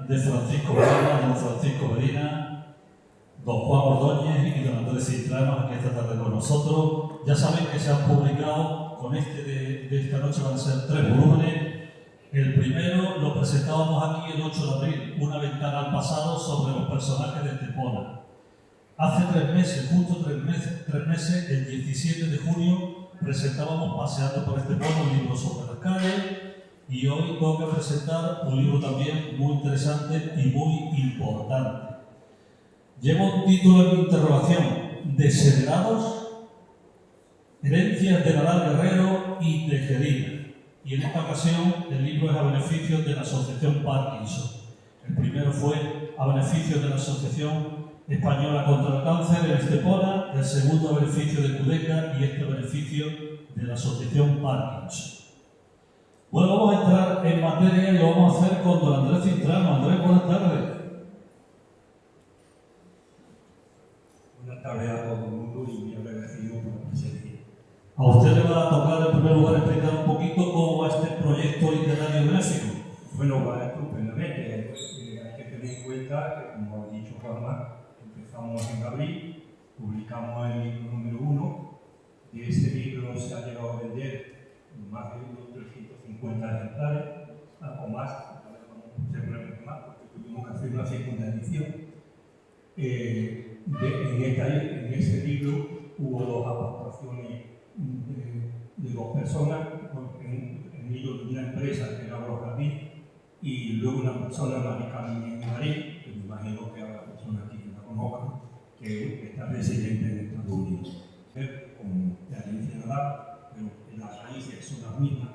de Francisco Varela, don Francisco Verina, don Juan Ordóñez y don Andrés Cintrano, aquí esta tarde con nosotros. Ya saben que se han publicado, con este de esta noche van a ser 3 volúmenes. El primero lo presentábamos aquí el 8 de abril, una ventana al pasado sobre los personajes de Estepona. Hace 3 meses, justo 3 meses, el 17 de junio, presentábamos Paseando por Estepona, un libro sobre las calles, y hoy tengo que presentar un libro también muy interesante y muy importante. Lleva un título en interrogación: Desheredados, herencias de Nadal Guerrero y Tejedina. Y en esta ocasión el libro es a beneficio de la Asociación Parkinson. El primero fue a beneficio de la Asociación Española contra el Cáncer en Estepona, el segundo a beneficio de CUDECA y este a beneficio de la Asociación Parkinson. Bueno, vamos a entrar en materia y lo vamos a hacer con don Andrés Cintrano. Andrés, buenas tardes. Buenas tardes a todo el mundo y muy agradecido por la presencia. A usted le va a tocar en primer lugar explicar un poquito cómo va este proyecto literario gráfico. Bueno, va estupendamente. Hay que tener en cuenta que, como ha dicho Juanma, empezamos en abril, publicamos el libro número 1. De ese libro se ha llegado a vender más de unos 350 ejemplares, o más, seguramente más, porque tuvimos que hacer una segunda edición. En ese libro hubo 2 aportaciones de 2 personas, en ello de una empresa que era Borradí y luego una persona, Maricami Marí, que me imagino que habrá personas aquí que la conozcan, que está residente en Estados Unidos, con la herencia Nadal, pero las raíces son las mismas,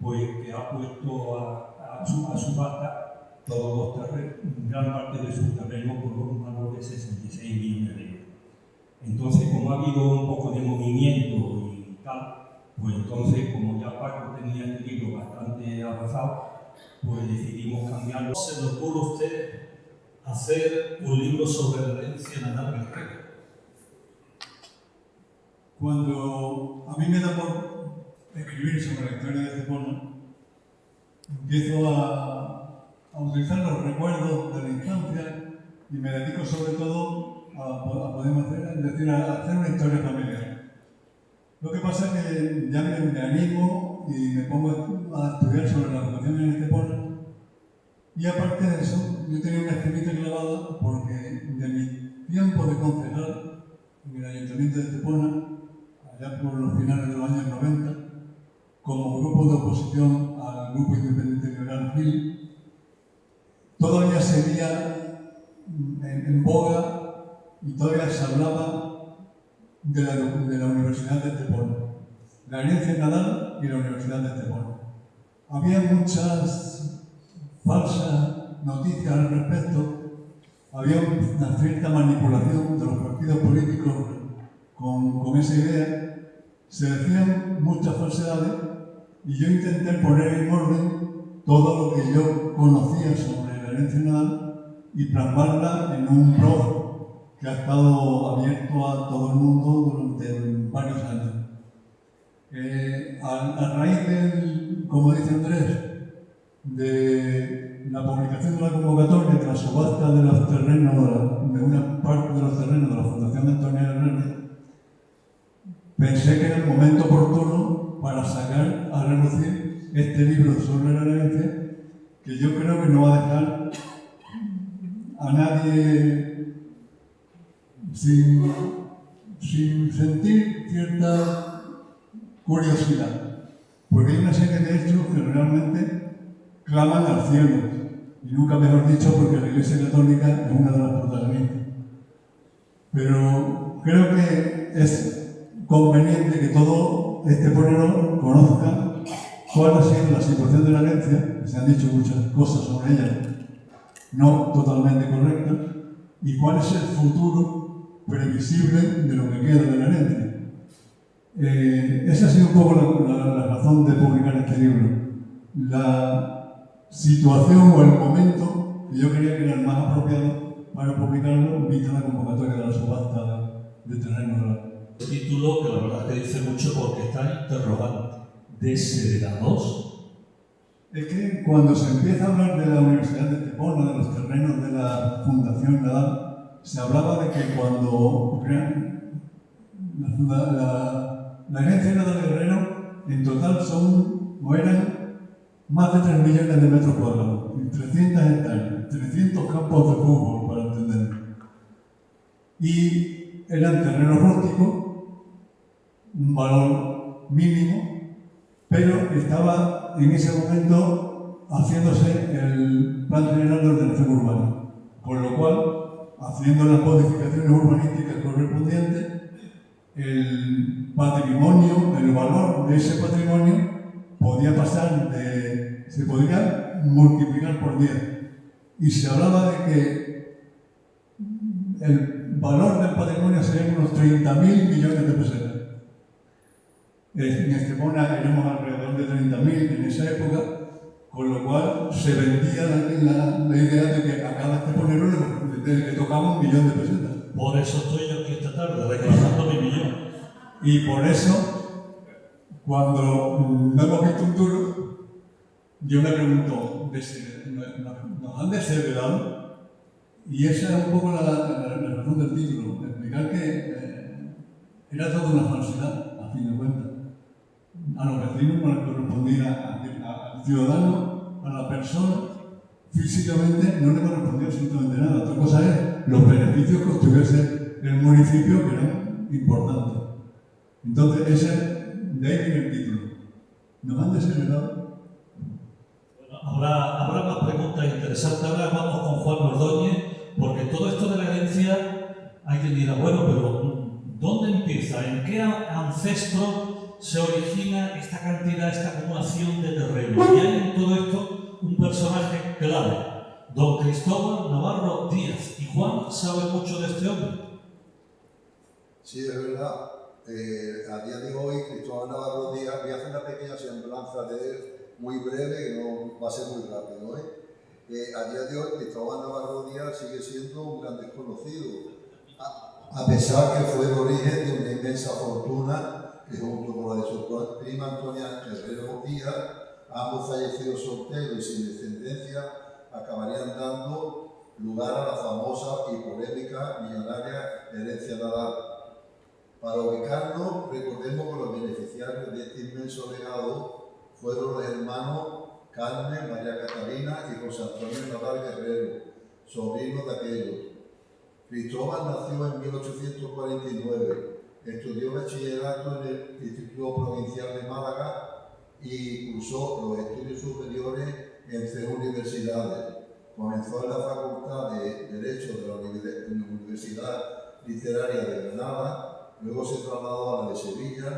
pues que ha puesto a subasta todos los terrenos, gran parte de su terreno por un valor de 66 millones de euros. Entonces, como ha habido un poco de movimiento y tal, pues entonces, como ya Paco tenía el libro bastante avanzado, pues decidimos cambiarlo. ¿Se le ocurre a usted hacer un libro sobre la herencia Nadal Guerrero? Cuando a mí me da por escribir sobre la historia de Estepona, empiezo a utilizar los recuerdos de la infancia y me dedico sobre todo a poder hacer una historia familiar. Lo que pasa es que ya me animo y me pongo a estudiar sobre la educación en Estepona, y aparte de eso, yo tenía una espinita clavada porque de mi tiempo de concejal en el Ayuntamiento de Estepona, allá por los finales de los años 90, como grupo de oposición al Grupo Independiente Liberal GIL, todavía seguía en boga y todavía se hablaba de la Universidad de Estepona, la herencia Nadal y la Universidad de Estepona. Había muchas falsas noticias al respecto, había una cierta manipulación de los partidos políticos con esa idea, se decían muchas falsedades y yo intenté poner en orden todo lo que yo conocía sobre la herencia Nadal y plasmarla en un blog que ha estado abierto a todo el mundo durante varios años. A raíz del, como dice Andrés, de la publicación de la convocatoria de la subasta de los terrenos, de una parte de los terrenos de la Fundación de Antonio Herrera, pensé que era el momento oportuno para sacar a relucir este libro sobre la herencia, que yo creo que no va a dejar a nadie sin sentir cierta curiosidad, porque hay una serie de hechos que realmente claman al cielo, y nunca mejor dicho porque la Iglesia Católica es una de las protagonistas. Pero creo que es conveniente que todo esteponero conozca cuál ha sido la situación de la herencia, se han dicho muchas cosas sobre ella no totalmente correctas, y cuál es el futuro previsible de lo que queda de la herencia. Esa ha sido un poco la razón de publicar este libro. La situación o el momento que yo creía que era el más apropiado para publicarlo, vista la convocatoria de la subasta de terrenos. El título, que la verdad es que dice mucho porque está interrogante. ¿Desheredados? Es que cuando se empieza a hablar de la Universidad de Estepona, de los terrenos de la Fundación Nadal, se hablaba de que cuando la herencia Nadal Guerrero, en total eran más de 3 millones de metros cuadrados, 300 hectáreas, 300 campos de fútbol, para entenderlo. Y eran terrenos rústicos, un valor mínimo, pero estaba en ese momento haciéndose el Plan General de Ordenación Urbana, con lo cual, haciendo las modificaciones urbanísticas correspondientes, el patrimonio, el valor de ese patrimonio podía se podría multiplicar por 10. Y se hablaba de que el valor del patrimonio sería unos 30.000 millones de pesetas. En Estepona éramos alrededor de 30.000 en esa época, con lo cual se vendía la idea de que a cada esteponero le tocaba 1 millón de pesetas. Por eso estoy yo aquí esta tarde, reclamando mi millón. Y por eso, cuando no hemos visto un duro, yo me pregunto, ¿nos han desheredado? Y esa es un poco la razón del título, explicar que era toda una falsedad, a fin de cuentas. A los vecinos no les correspondía, al ciudadano, a la persona, físicamente no le correspondía absolutamente nada. Otra cosa es los beneficios que obtuviese el municipio, que eran importantes. Entonces, de ahí viene el título. ¿Nos han desheredado? Bueno, habrá más preguntas interesantes. Ahora vamos con Juan Ordóñez, porque todo esto de la herencia hay quien dirá, bueno, pero ¿dónde empieza? ¿En qué ancestro se origina esta cantidad, esta acumulación de terreno? Y hay en todo esto un personaje clave, don Cristóbal Navarro Díaz. Y Juan sabe mucho de este hombre. Sí, es verdad. A día de hoy, Cristóbal Navarro Díaz, voy a hacer una pequeña semblanza de él, muy breve, que no va a ser muy rápido. A día de hoy, Cristóbal Navarro Díaz sigue siendo un gran desconocido, a pesar que fue el origen de una inmensa fortuna que, junto con la de su prima Antonia Herrero Díaz, ambos fallecidos solteros y sin descendencia, acabarían dando lugar a la famosa y polémica millonaria herencia Nadal. Para ubicarnos, recordemos que los beneficiarios de este inmenso legado fueron los hermanos Carmen, María Catalina y José Antonio Nadal Guerrero, sobrinos de aquellos. Cristóbal nació en 1849, estudió bachillerato en el Instituto Provincial de Málaga y cursó los estudios superiores en 3 universidades. Comenzó en la Facultad de Derecho de la Universidad Literaria de Granada. Luego se trasladó a la de Sevilla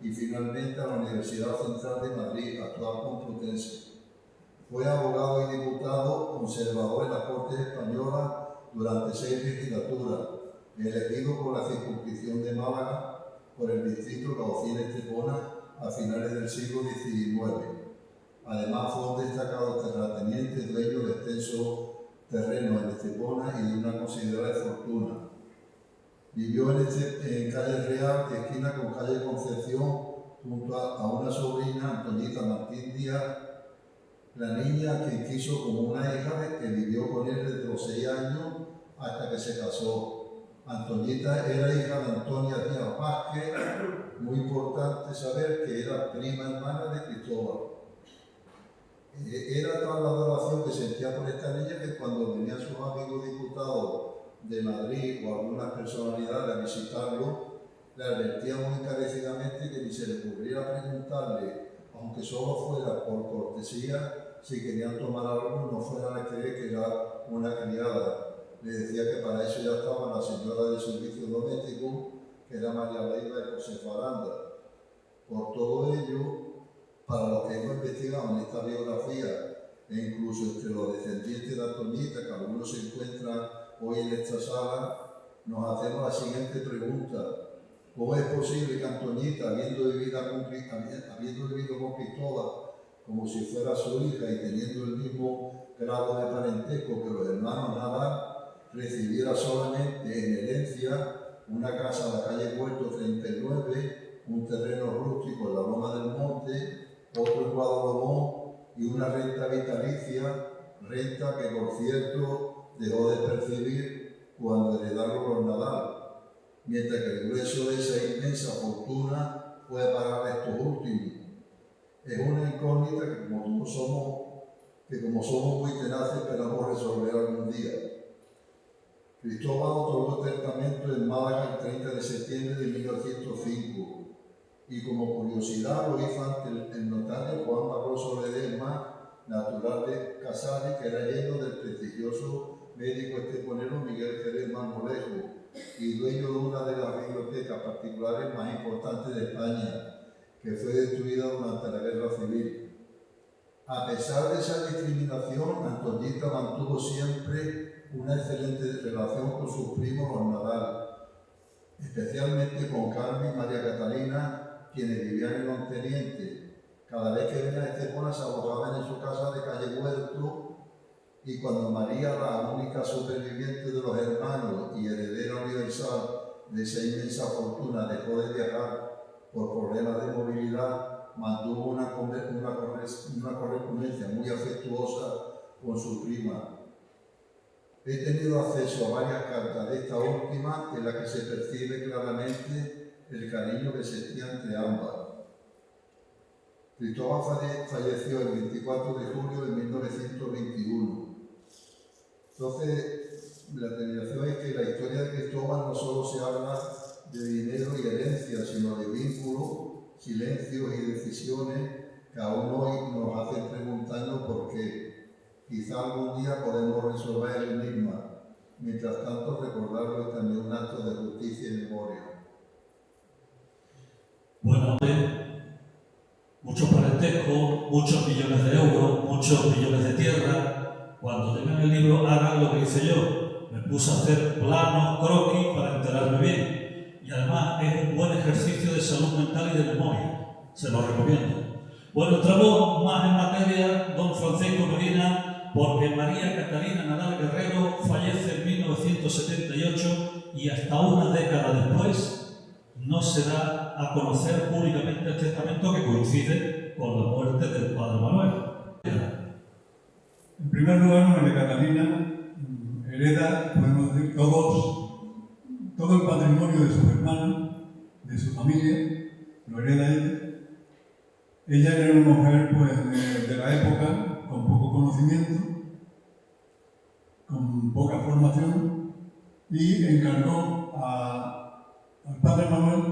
y finalmente a la Universidad Central de Madrid, actual Complutense. Fue abogado y diputado conservador en las Cortes Españolas durante 6 legislaturas, elegido por la circunscripción de Málaga por el distrito Caucín-Estepona a finales del siglo XIX. Además fue un destacado terrateniente, dueño de extensos terrenos en Estepona y de una considerable fortuna. Vivió en Calle Real, de esquina con Calle Concepción, junto a una sobrina, Antoñita Martín Díaz, la niña que quiso como una hija que vivió con él desde los 6 años hasta que se casó. Antoñita era hija de Antonia Díaz Vázquez, muy importante saber que era prima hermana de Cristóbal. Era tal la adoración que sentía por esta niña que cuando venían sus amigos diputados de Madrid o algunas personalidades a visitarlo, le advertía muy encarecidamente que ni se le ocurriera preguntarle, aunque solo fuera por cortesía, si querían tomar algo, no fueran a creer que era una criada. Le decía que para eso ya estaba la señora de servicio doméstico, que era María Leila de Josefa Aranda. Por todo ello, para los que hemos investigado en esta biografía, e incluso entre los descendientes de Antoñita, que algunos se encuentran hoy en esta sala, nos hacemos la siguiente pregunta. ¿Cómo es posible que Antoñita, habiendo vivido con Cristóbal como si fuera su hija y teniendo el mismo grado de parentesco que los hermanos Nadal, recibiera solamente en herencia una casa en la calle Puerto 39, un terreno rústico en la Loma del Monte, otro en Guadalhorce y una renta vitalicia, renta que por cierto dejó de percibir cuando heredaron los Nadal, mientras que el grueso de esa inmensa fortuna fue a parar a estos últimos. Es una incógnita que como somos muy tenaces esperamos resolver algún día. Cristóbal otorgó testamento en Málaga el 30 de septiembre de 1905 y como curiosidad lo hizo ante el notario Juan Barroso Ledesma, natural de Casares, que era yerno del prestigioso médico esteponero Miguel Jerez Marmolejo y dueño de una de las bibliotecas particulares más importantes de España, que fue destruida durante la Guerra Civil. A pesar de esa discriminación, Antoñita mantuvo siempre una excelente relación con sus primos los Nadal, especialmente con Carmen y María Catalina, quienes vivían en Onteniente. Cada vez que venía a Estepona se alojaban en su casa de calle Huerto, y cuando María, la única superviviente de los hermanos y heredera universal de esa inmensa fortuna, dejó de viajar por problemas de movilidad, mantuvo una correspondencia muy afectuosa con su prima. He tenido acceso a varias cartas de esta última en las que se percibe claramente el cariño que se tenía entre ambas. Cristóbal falleció el 24 de julio de 1921. Entonces, la terminación es que la historia de Cristóbal no solo se habla de dinero y herencia, sino de vínculos, silencios y decisiones que aún hoy nos hacen preguntarnos por qué. Quizá algún día podemos resolver el enigma. Mientras tanto, recordarlo es también un acto de justicia y memoria. Bueno, muchos parentescos, muchos millones de euros, muchos millones de tierra. Cuando tengan el libro, hagan lo que hice yo. Me puse a hacer planos, croquis para enterarme bien. Y además es un buen ejercicio de salud mental y de memoria. Se lo recomiendo. Bueno, entramos más en materia, don Francisco Medina, porque María Catalina Nadal Guerrero fallece en 1978 y hasta una década después no se da a conocer públicamente el testamento, que coincide con la muerte del padre Manuel. En primer lugar, María Catalina hereda, podemos decir, todo el patrimonio de sus hermanos, de su familia, lo hereda ella. Ella era una mujer pues, de la época, con poco conocimiento, con poca formación, y encargó al padre Manuel,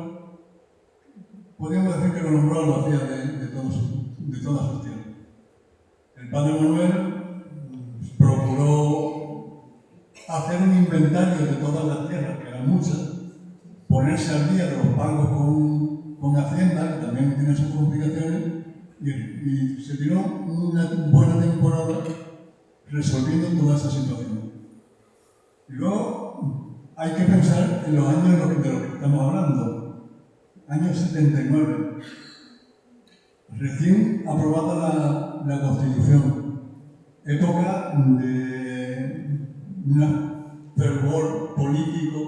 podríamos decir que lo nombró albacea de todas sus tierras. El padre Manuel procuró hacer un inventario de todas las tierras, que eran muchas, ponerse al día de los pagos con Hacienda, que también tiene sus complicaciones, y se tiró una buena temporada resolviendo toda esa situación. Y luego hay que pensar en los años de los que estamos hablando, año 79, recién aprobada la Constitución, época de un fervor político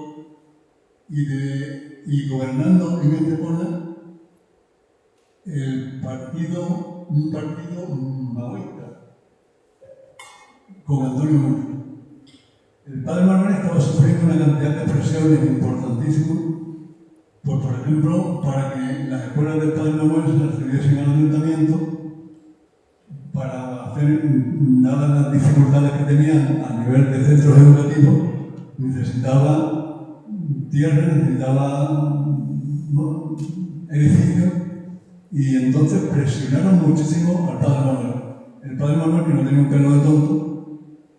y gobernando en Estepona un partido maoísta, con Antonio Murcia. El padre Manuel estaba sufriendo una cantidad de presiones importantísimas, pues, por ejemplo, para que las escuelas del padre Manuel se accediesen al ayuntamiento, para hacer, dadas las dificultades que tenían a nivel de centros educativos, necesitaba tierra, necesitaba edificios, y entonces presionaron muchísimo al padre Manuel. El padre Manuel, que no tenía un pelo de tonto,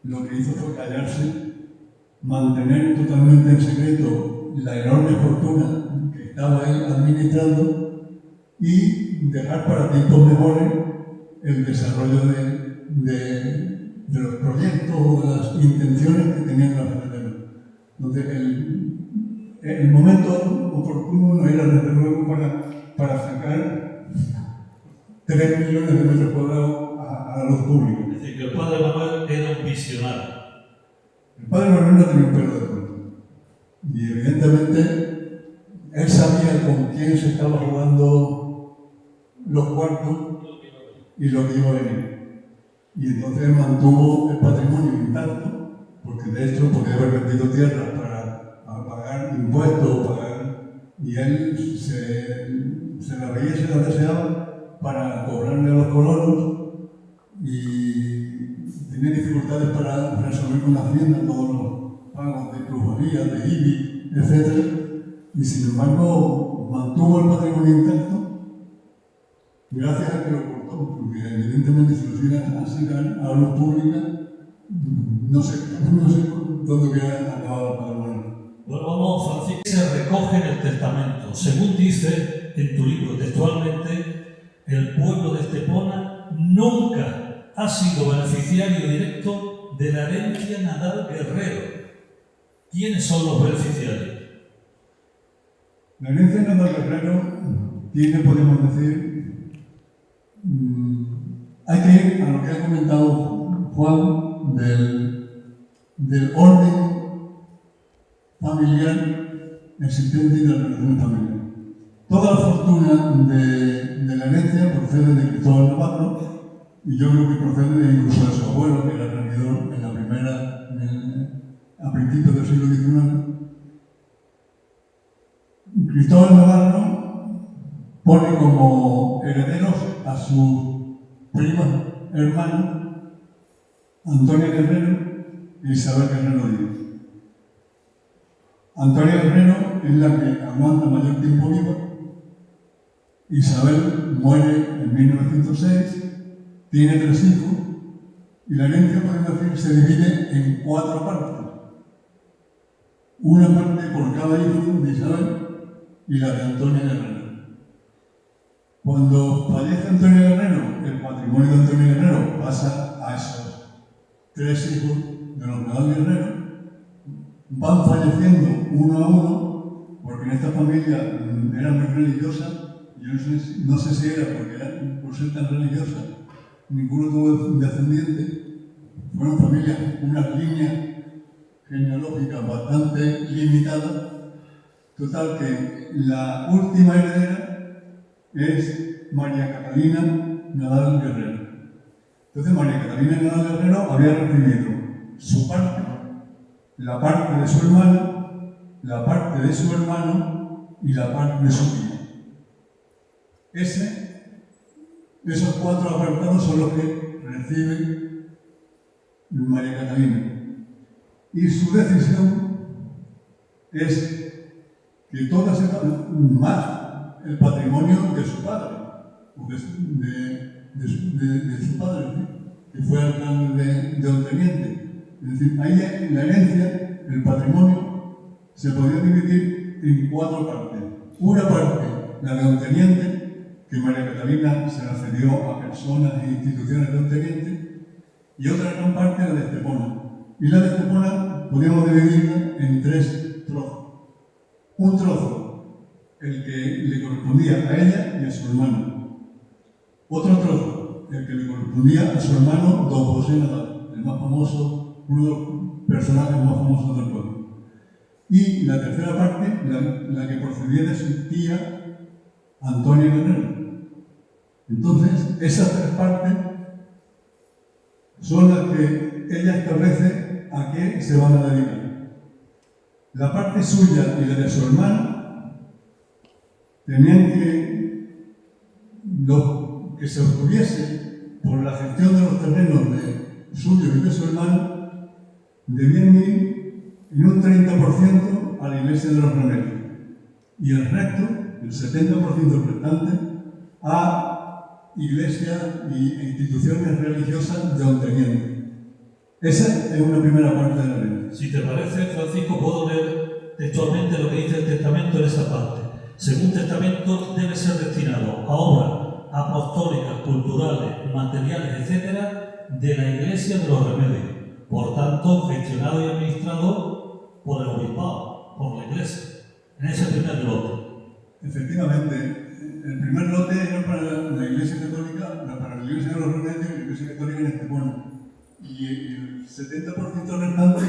lo que hizo fue callarse, mantener totalmente en secreto la enorme fortuna que estaba él administrando y dejar para tiempos mejores el desarrollo de los proyectos o de las intenciones que tenían la ferretería. Entonces, el momento oportuno no era, desde luego, para sacar 3 millones de metros cuadrados a los públicos. Es decir, que el padre Manuel era un visionario. El padre Manuel no tenía un pelo de tonto. Y evidentemente él sabía con quién se estaba jugando los cuartos y lo que iba a venir. y entonces mantuvo el patrimonio intacto, porque de hecho podía haber vendido tierras para pagar impuestos, y él se la veía, se la deseaba para cobrarle a los colonos, y tenía dificultades para resolver con la hacienda todos los pagos de plusvalía, de IBI, etc. Y sin embargo mantuvo el patrimonio intacto gracias a que lo cortó, porque evidentemente si lo hiciera así a la luz pública, no sé dónde hubiera acabado el patrimonio. Bueno, vamos, Francisco, se recoge en el testamento. Según dice en tu libro textualmente, el pueblo de Estepona nunca ha sido beneficiario directo de la herencia Nadal Guerrero. ¿Quiénes son los beneficiarios? La herencia Nadal Guerrero tiene, podemos decir, hay que ir a lo que ha comentado Juan del orden familiar existente y de la relación familiar. Toda la fortuna de la herencia procede de Cristóbal Navarro, y yo creo que procede incluso de su abuelo, que era regidor a principios del siglo XIX. Cristóbal Navarro pone como herederos a sus primas hermanas, Antonia Guerrero e Isabel Guerrero Díaz. Antonia Guerrero es la que aguanta mayor tiempo viva. Isabel muere en 1906, tiene 3 hijos, y la herencia, podemos decir, se divide en 4 partes. Una parte por cada hijo de Isabel y la de Antonia Guerrero. Cuando fallece Antonia Guerrero, el patrimonio de Antonia Guerrero pasa a esos 3 hijos de los Nadal Guerrero. Van falleciendo uno a uno, porque en esta familia era muy religiosa. Yo no sé si era porque por ser tan religiosa, ninguno tuvo descendiente. Fueron familias, unas líneas genealógicas bastante limitadas. Total, que la última heredera es María Catalina Nadal Guerrero. Entonces, María Catalina Nadal Guerrero había recibido su parte, la parte de su hermana, la parte de su hermano y la parte de su tía. Esos 4 apartados son los que recibe María Catalina. Y su decisión es que todo se más el patrimonio de su padre, o de su padre, ¿sí? Que fue alcalde de Onteniente. Es decir, ahí en la herencia, el patrimonio se podía dividir en 4 partes. Una parte, la de Onteniente, que María Catalina se la cedió a personas e instituciones de Onteniente, y otra gran parte, la de Estepona. Y la de Estepona podíamos dividirla en 3 trozos. Un trozo, el que le correspondía a ella y a su hermano. Otro trozo, el que le correspondía a su hermano Don José Nadal, el más famoso, uno de los personajes más famosos del pueblo. Y la tercera parte, la que procedía de su tía Antonia Guerrero. Entonces, esas 3 partes son las que ella establece a qué se van a dedicar. La parte suya y la de su hermano tenían que se obtuviese por la gestión de los terrenos suyos y de su hermano, debían ir en un 30% a la iglesia de los Remedios y el resto, el 70% restante, a iglesias e instituciones religiosas de Onteniente. Esa es una primera parte de la ley. Si te parece, Francisco, puedo leer textualmente lo que dice el testamento en esa parte. Según testamento, debe ser destinado a obras apostólicas, culturales, materiales, etc., de la Iglesia de los Remedios. Por tanto, gestionado y administrado por el obispado, por la Iglesia, en ese primer lote. Efectivamente, el primer lote era para la Iglesia Católica, para la Iglesia de los Remedios y la Iglesia Católica en Estepona. Y el 70% restante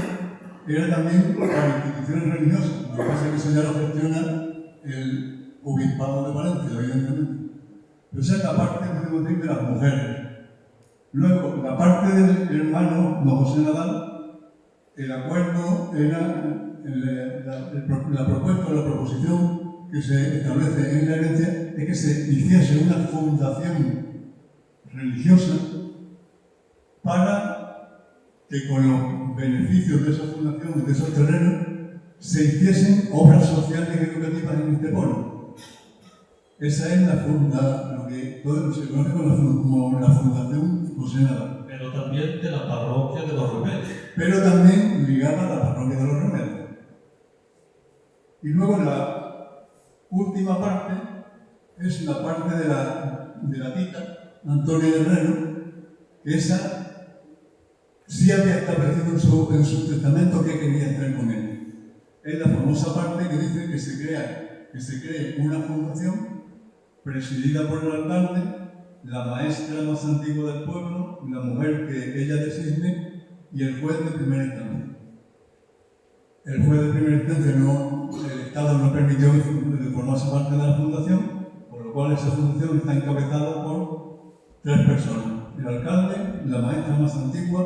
era también para instituciones religiosas. Lo que pasa es que eso ya lo gestiona el obispado de Valencia, evidentemente. Pero esa es la parte, podemos decir, de las mujeres. Luego, la parte del hermano don José Nadal, el acuerdo era la propuesta o la proposición que se establece en la herencia es que se hiciese una fundación religiosa para que con los beneficios de esa fundación y de esos terrenos se hiciesen obras sociales y educativas en Estepona. Esa es lo que se conoce como la Fundación José Nadal. Pero también de la parroquia de los Remedios. Pero también ligada a la parroquia de los Remedios. Y luego la última parte es la parte de la tita, Antonia Guerrero, que esa sí había establecido en su testamento qué quería hacer con él. Es la famosa parte que dice que se cree una fundación presidida por el alcalde, la maestra más antigua del pueblo, la mujer que ella designe y el juez de primera instancia. El juez de primera instancia el Estado no permitió que formase parte de la fundación, por lo cual esa fundación está encabezada por 3 personas: el alcalde, la maestra más antigua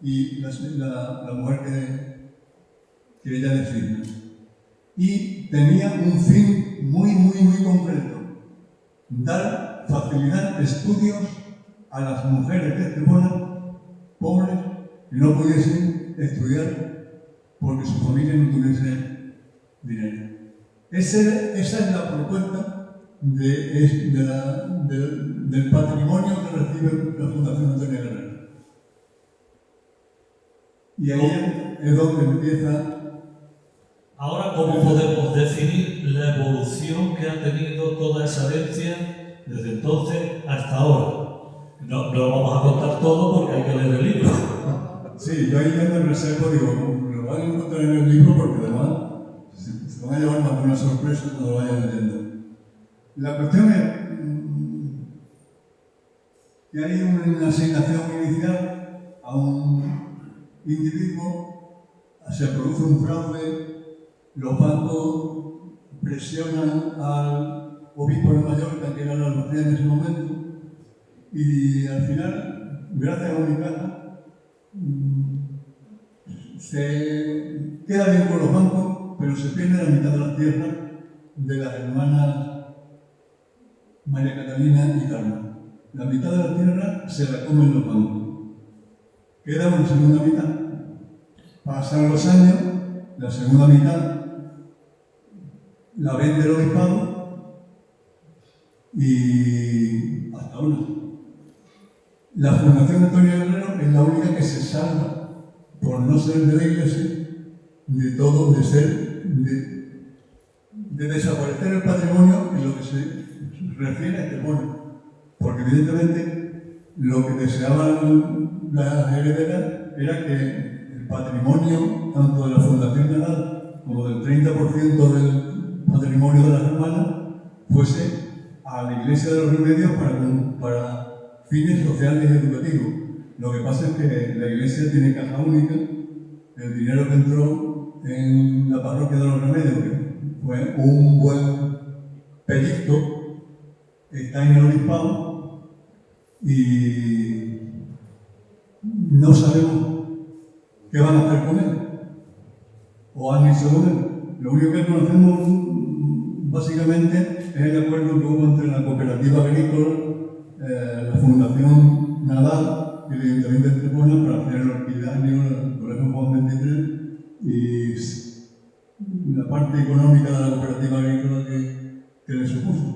y la mujer que ella designa. Y tenía un fin muy concreto: facilitar estudios a las mujeres de Estepona pobres que no pudiesen estudiar porque su familia no tuviese dinero. Esa es la propuesta del patrimonio que recibe la Fundación Antonia Guerrero. Y ahí es donde empieza. Ahora, ¿cómo podemos definir la evolución que ha tenido toda esa herencia desde entonces hasta ahora? No lo vamos a contar todo porque hay que leer el libro. Sí, yo ahí me reservo, digo, lo van a encontrar en el libro porque además se van a llevar más de una sorpresa cuando lo vayan leyendo. La cuestión es que hay una asignación inicial a un individuo, se produce un fraude, los bancos presionan al obispo de Mallorca, que era la Lucía en ese momento, y al final, gracias a una casa, se queda bien con los bancos, pero se pierde la mitad de las tierras de las hermanas María Catalina y Carmen. La mitad de la tierra se la comen los bancos. Queda una segunda mitad. Pasan los años, la segunda mitad la vende el obispado y hasta ahora. La Fundación Antonia Guerrero es la única que se salva por no ser de la Iglesia, de todo, de desaparecer el patrimonio en lo que se refiere a Estepona. Porque evidentemente lo que deseaban las herederas era que el patrimonio, tanto de la Fundación Nadal como del 30% del patrimonio de las hermanas, fuese a la Iglesia de los Remedios para fines sociales y educativos. Lo que pasa es que la Iglesia tiene caja única, el dinero que entró en la parroquia de los Remedios, que fue un buen pellizco, está en el obispado y no sabemos qué van a hacer con él o han hecho con él. Lo único que conocemos básicamente es el acuerdo que hubo entre la cooperativa agrícola, la Fundación Nadal y el Ayuntamiento de Estepona para hacer el orquidario, el Colegio Juan 23 y la parte económica de la cooperativa agrícola que le supuso.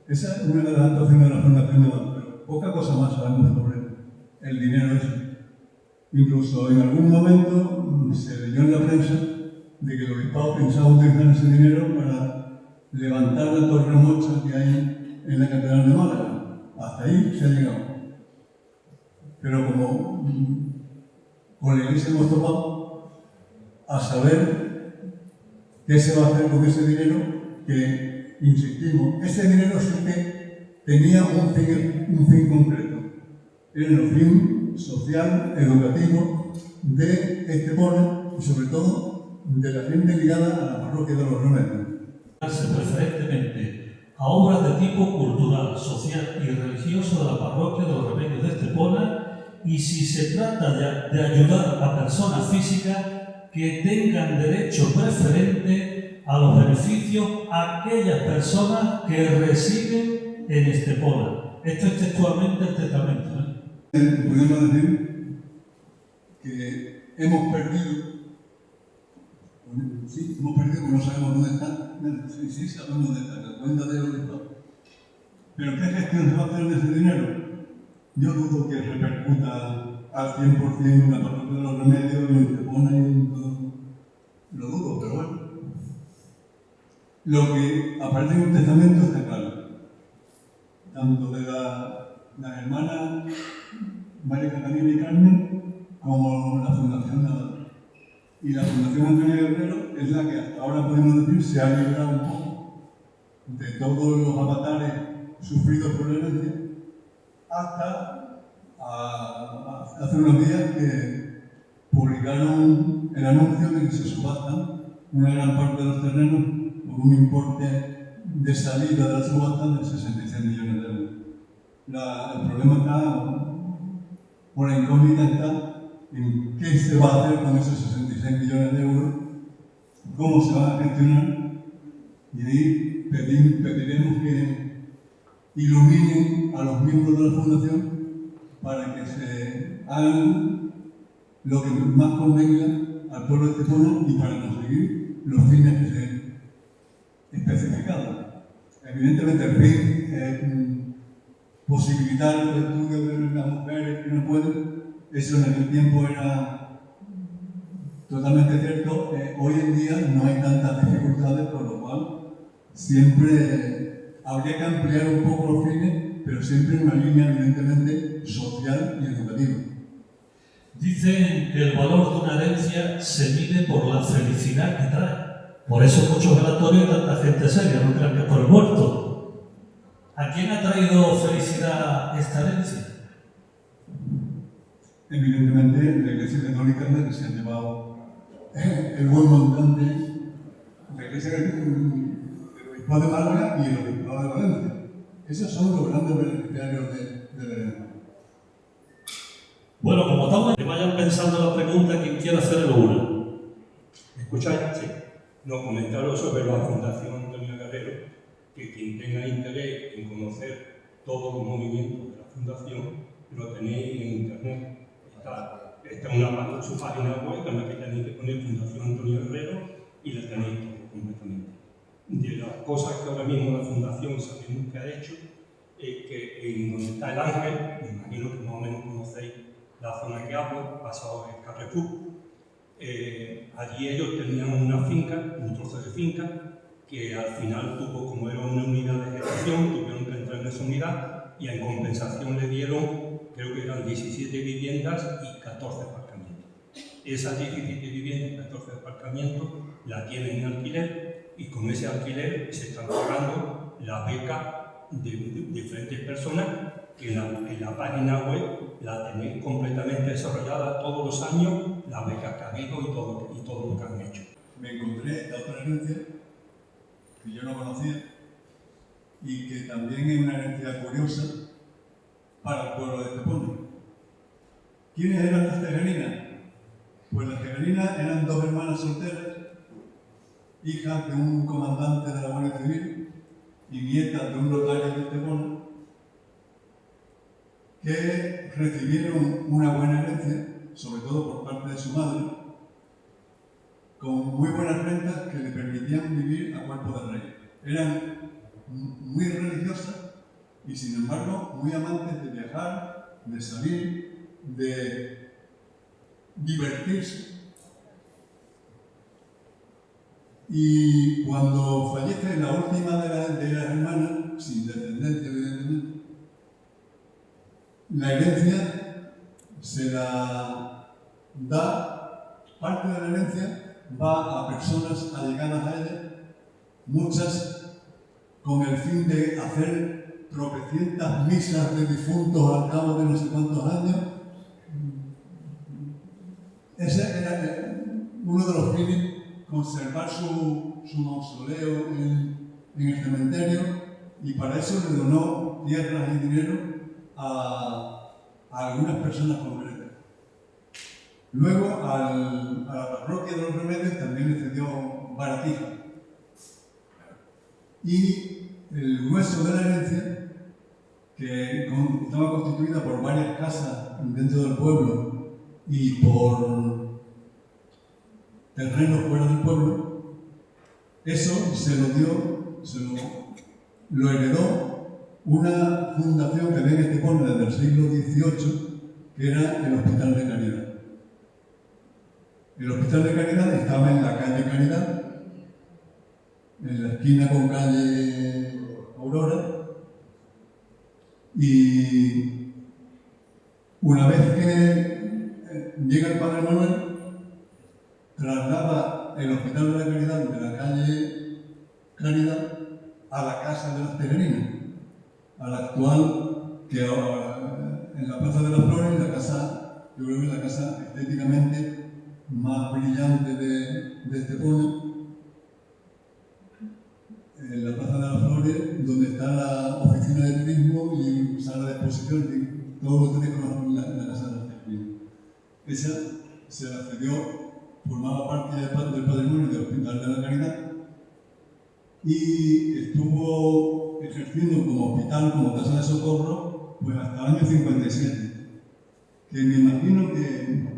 Esa es una de las actuaciones de la Fundación Nadal, pero poca cosa más sabemos sobre el dinero ese. Incluso en algún momento se leyó en la prensa de que el obispado pensaba utilizar ese dinero para levantar la torre mocha que hay en la Catedral de Málaga. Hasta ahí se ha llegado. Pero como con la Iglesia hemos topado a saber qué se va a hacer con ese dinero, que, insistimos, ese dinero sí que tenía un fin concreto. Era el fin social, educativo de Estepona y sobre todo de la gente ligada a la parroquia de los Remedios. Preferentemente a a obras de tipo cultural, social y religioso de la parroquia de los Remedios de Estepona, y si se trata de ayudar a personas físicas que tengan derecho preferente a los beneficios a aquellas personas que residen en Estepona. Esto es textualmente el testamento, Podemos decir que hemos perdido, porque no sabemos dónde está. Sí, sabemos dónde está, la cuenta de dónde está. Pero ¿qué gestión se va a hacer de ese dinero? Yo dudo que repercuta al 100% en la parroquia de los Remedios, en Estepona y en todo. Lo dudo, pero bueno. Lo que aparece en un testamento está claro. Tanto de las hermanas María Catalina y Carmen como la Fundación Nadal. Y la Fundación Antonio Guerrero es la que hasta ahora podemos decir se ha librado un poco de todos los avatares sufridos por la herencia, hasta hace unos días que publicaron el anuncio de que se subastan una gran parte de los terrenos por un importe de salida de la subasta de 66 millones de euros. El problema está, o la incógnita está, en qué se va a hacer con esos 66 millones de euros, cómo se van a gestionar, y ahí pediremos que iluminen a los miembros de la Fundación para que se hagan lo que más convenga al pueblo de Estepona y para conseguir los fines que se especificados. Evidentemente el fin es posibilitar los estudios de las mujeres que no pueden. Eso en aquel tiempo era totalmente cierto. Hoy en día no hay tantas dificultades, por lo cual siempre habría que ampliar un poco los fines, pero siempre en una línea evidentemente social y educativa. Dicen que el valor de una herencia se mide por la felicidad que trae. Por eso muchos velatorios y tanta gente seria, no crean que es por el muerto. ¿A quién ha traído felicidad esta herencia? Evidentemente la Iglesia Católica es la que se ha llevado el buen montante, la Iglesia el Obispado de Málaga y el Obispado de Valencia. Esos son los grandes beneficiarios de la herencia. Bueno, como estamos, que vayan pensando la pregunta, quien quiera hacerlo una. ¿Me escucháis? Sí. No, comentaros sobre la Fundación Antonio Guerrero, que quien tenga interés en conocer todos los movimientos de la Fundación, lo tenéis en internet. Está en su página web, en la que tenéis que poner Fundación Antonio Guerrero y la tenéis todo completamente. De las cosas que ahora mismo la Fundación sabemos que ha hecho, es que en donde está el Ángel, me imagino que más o menos conocéis la zona que hablo, pasado el Carrefour. Allí ellos tenían una finca, un trozo de finca, que al final tuvo, como era una unidad de gestión, tuvieron que entrar en esa unidad y en compensación le dieron, creo que eran 17 viviendas y 14 aparcamientos. Esas 17 viviendas y 14 aparcamientos la tienen en alquiler y con ese alquiler se están pagando la beca de diferentes personas que en la página web la tenéis completamente desarrollada todos los años, la beca que ha habido y todo lo que han hecho. Me encontré la otra herencia que yo no conocía y que también es una herencia curiosa para el pueblo de Estepona. ¿Quiénes eran las tegerinas? Pues las tegerinas eran dos hermanas solteras, hijas de un comandante de la Guardia Civil y nietas de un notario de Estepona, que recibieron una buena herencia, sobre todo por parte de su madre, con muy buenas rentas que le permitían vivir a cuerpo de rey. Eran muy religiosas y, sin embargo, muy amantes de viajar, de salir, de divertirse. Y cuando fallece la última de las hermanas, sin descendencia evidentemente, la herencia se la da, parte de la herencia va a personas allegadas a ella, muchas con el fin de hacer tropecientas misas de difuntos al cabo de no sé cuántos años. Ese era uno de los fines, conservar su mausoleo en el cementerio y para eso le donó tierras y dinero a algunas personas concretas. Luego, a la parroquia de los Remedios también le cedió baratija. Y el grueso de la herencia, que estaba constituida por varias casas dentro del pueblo y por terrenos fuera del pueblo, eso se lo heredó una fundación que había en Estepona desde el siglo XVIII, que era el Hospital de Caridad. El Hospital de Caridad estaba en la calle Caridad, en la esquina con calle Aurora, y una vez que llega el Padre Manuel, traslada el Hospital de la Caridad de la calle Caridad a la Casa de las Peregrinas, a la actual, que ahora en la Plaza de las Flores, la casa, yo creo que es la casa estéticamente más brillante de Estepona, en la Plaza de las Flores, donde está la oficina de turismo y sala de exposición, y todo lo que ustedes conocen la Casa de las Peregrinas. Esa se la cedió, formaba parte del patrimonio del Hospital de la Caridad y estuvo ejerciendo como hospital, como casa de socorro, pues hasta el año 57. Que me imagino que,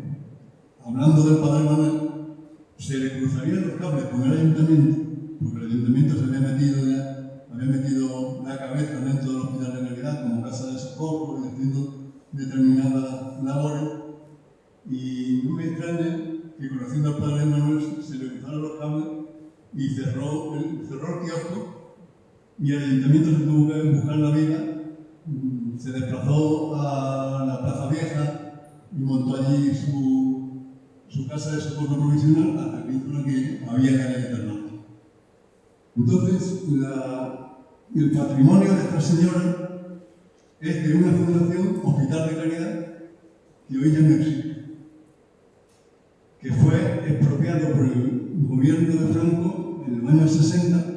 hablando del Padre Manuel, se le cruzarían los cables con el ayuntamiento, porque el ayuntamiento se había metido la cabeza dentro del Hospital de Caridad como casa de socorro y haciendo determinadas labores, y no me extraña que, conociendo al Padre Manuel, se le cruzaron los cables y cerró el kiosco, y el ayuntamiento se tuvo que buscar la vida, se desplazó a la Plaza Vieja y montó allí su casa de socorro provisional hasta que hizo la que había en la calle Fernández. Entonces, el patrimonio de esta señora es de una fundación, Hospital de Caridad, que hoy ya no existe, que fue expropiado por el gobierno de Franco en los años 60.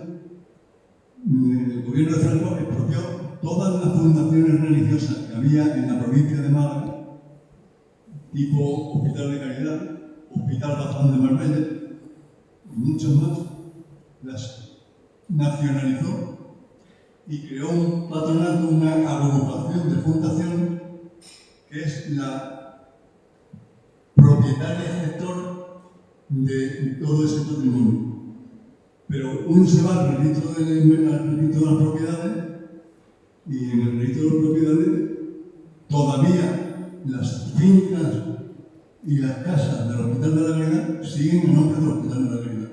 El gobierno de Franco expropió todas las fundaciones religiosas que había en la provincia de Málaga, tipo Hospital de Caridad, Hospital Bazán de Marbella y muchas más, las nacionalizó y creó un patronato, una agrupación de fundaciones que es la propietaria y gestor de todo ese patrimonio. Pero uno se va al registro de las propiedades y en el registro de las propiedades todavía las fincas y las casas del Hospital de la Caridad siguen a nombre del Hospital de la Caridad.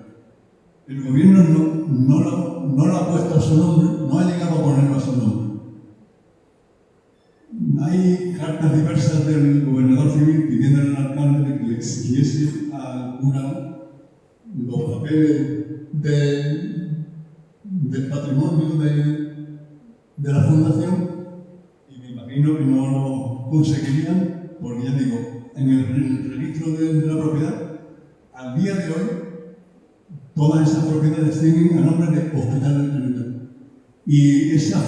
El gobierno no lo ha puesto a su nombre, no ha llegado a ponerlo a su nombre. Hay cartas diversas del gobernador civil pidiéndole al alcalde que le exigiese al cura los papeles del patrimonio de la fundación, y me imagino que no lo conseguirían, porque ya digo, en el registro de la propiedad, al día de hoy, todas esas propiedades siguen a nombre de Hospital de Caridad. Y esa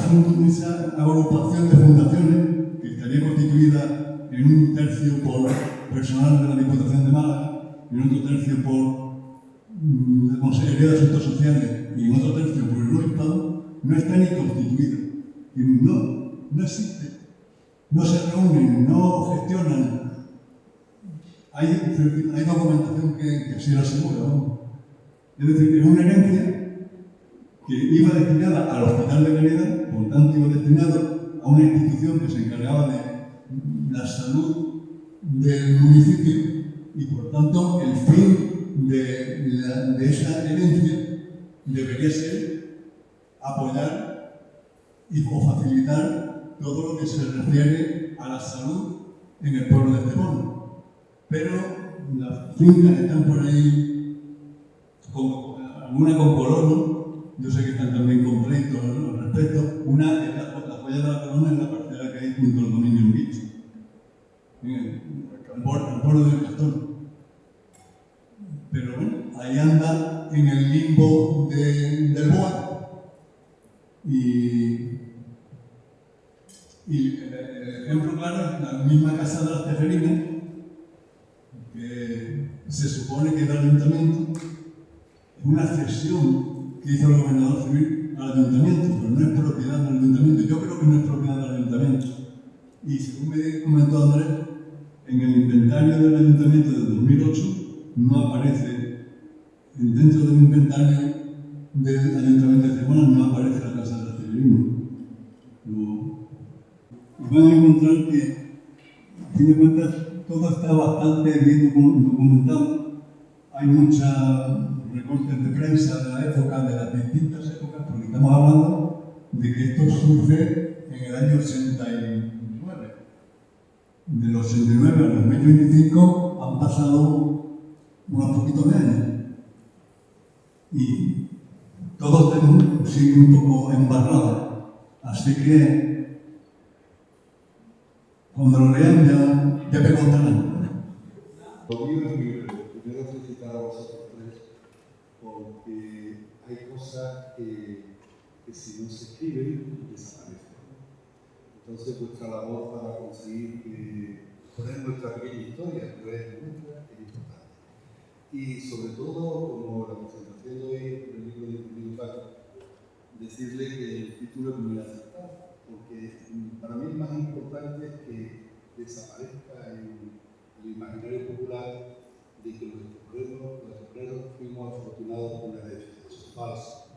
agrupación de fundaciones, que estaría constituida en un tercio por personal de la Diputación de Málaga, en otro tercio por la Consejería de Asuntos Sociales y en otro tercio por el Obispado, no está ni constituida. Y no existe. No se reúnen, no gestionan. Hay documentación que así lo asegura, ¿no? Es decir, es una herencia que iba destinada al Hospital de Caridad, por tanto iba destinado a una institución que se encargaba de la salud del municipio, y por tanto el fin de esa herencia debería ser apoyar o facilitar todo lo que se refiere a la salud en el pueblo de Estepona. Pero las fincas están por ahí, alguna con colono, yo sé que están también con pleitos al respecto. Una es la joya de la corona, es la parcela que hay junto al dominio en Bicho, al pueblo del Castor. Pero bueno, ahí anda en el limbo del BOE, Y el ejemplo claro es la misma Casa de las Tejerinas, que se supone que es del ayuntamiento, es una cesión que hizo el gobernador civil al ayuntamiento, pero no es propiedad del ayuntamiento. Yo creo que no es propiedad del ayuntamiento. Y según me comentó Andrés, en el inventario del ayuntamiento de 2008 no aparece, dentro del inventario del ayuntamiento de Estepona no aparece la Casa de las Tejerinas. Y van a encontrar que, a fin de cuentas, todo está bastante bien documentado. Hay muchos recortes de prensa de la época, de las distintas épocas, porque estamos hablando de que esto surge en el año 89. Del 89 al 2025 han pasado unos poquitos de años. Y todos siguen un poco embarrados. Así que cuando lo lean ya me contarán. Lo mío es muy breve. Primero felicitar a vosotros tres porque hay cosas que si no se escriben desaparecen. Entonces vuestra labor para conseguir poner nuestra pequeña historia, pero es nuestra, es importante. Y sobre todo, como la presentación de hoy del libro de Emilio Paco, decirle que el título es muy acertado, porque para mí es más importante que desaparezca en el imaginario popular de que los obreros fuimos afortunados con la herencia. Eso es falso.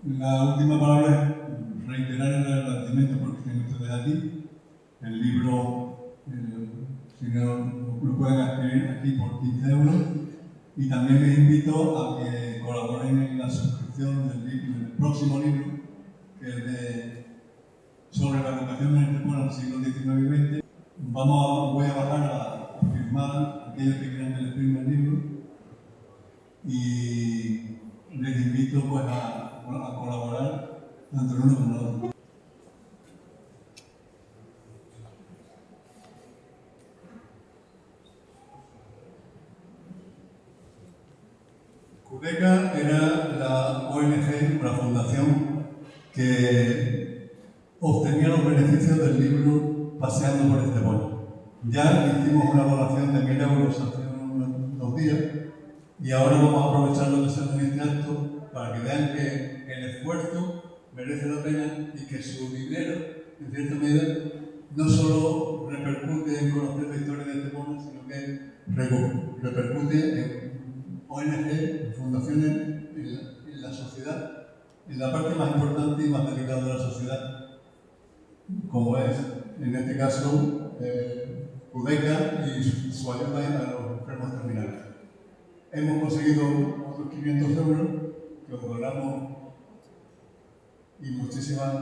La última palabra es reiterar el agradecimiento porque tienen ustedes aquí. El libro, si no, lo pueden adquirir aquí por 15 €. Y también les invito a que colaboren en la suscripción del próximo libro, que es sobre la educación en Estepona del siglo XIX y XX. Voy a bajar a firmar aquellos que quieran que les firme el libro y les invito pues, a colaborar tanto el uno como el otro. Cudeca era la ONG, la fundación que obtenía los beneficios del libro Paseando por Estepona. Ya hicimos una donación de 1.000 € hace unos días y ahora vamos a aprovechar lo que se hace en este acto para que vean que el esfuerzo merece la pena y que su dinero, en cierta medida, no solo repercute en conocer la historia de Estepona, sino que repercute en ONG, en fundaciones, en la sociedad, en la parte más importante y más delicada de la sociedad, como es, en este caso, Cudeca y su ayuda a los enfermos terminales. Hemos conseguido otros 500 € que os donamos y muchísimas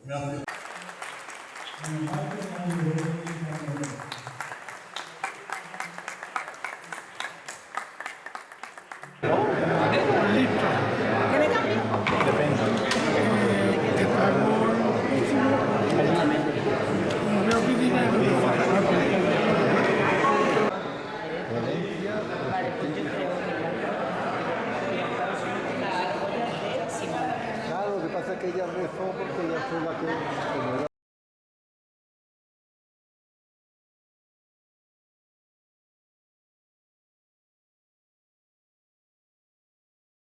gracias. Claro, lo que pasa es que ella rezó porque ella fue la que...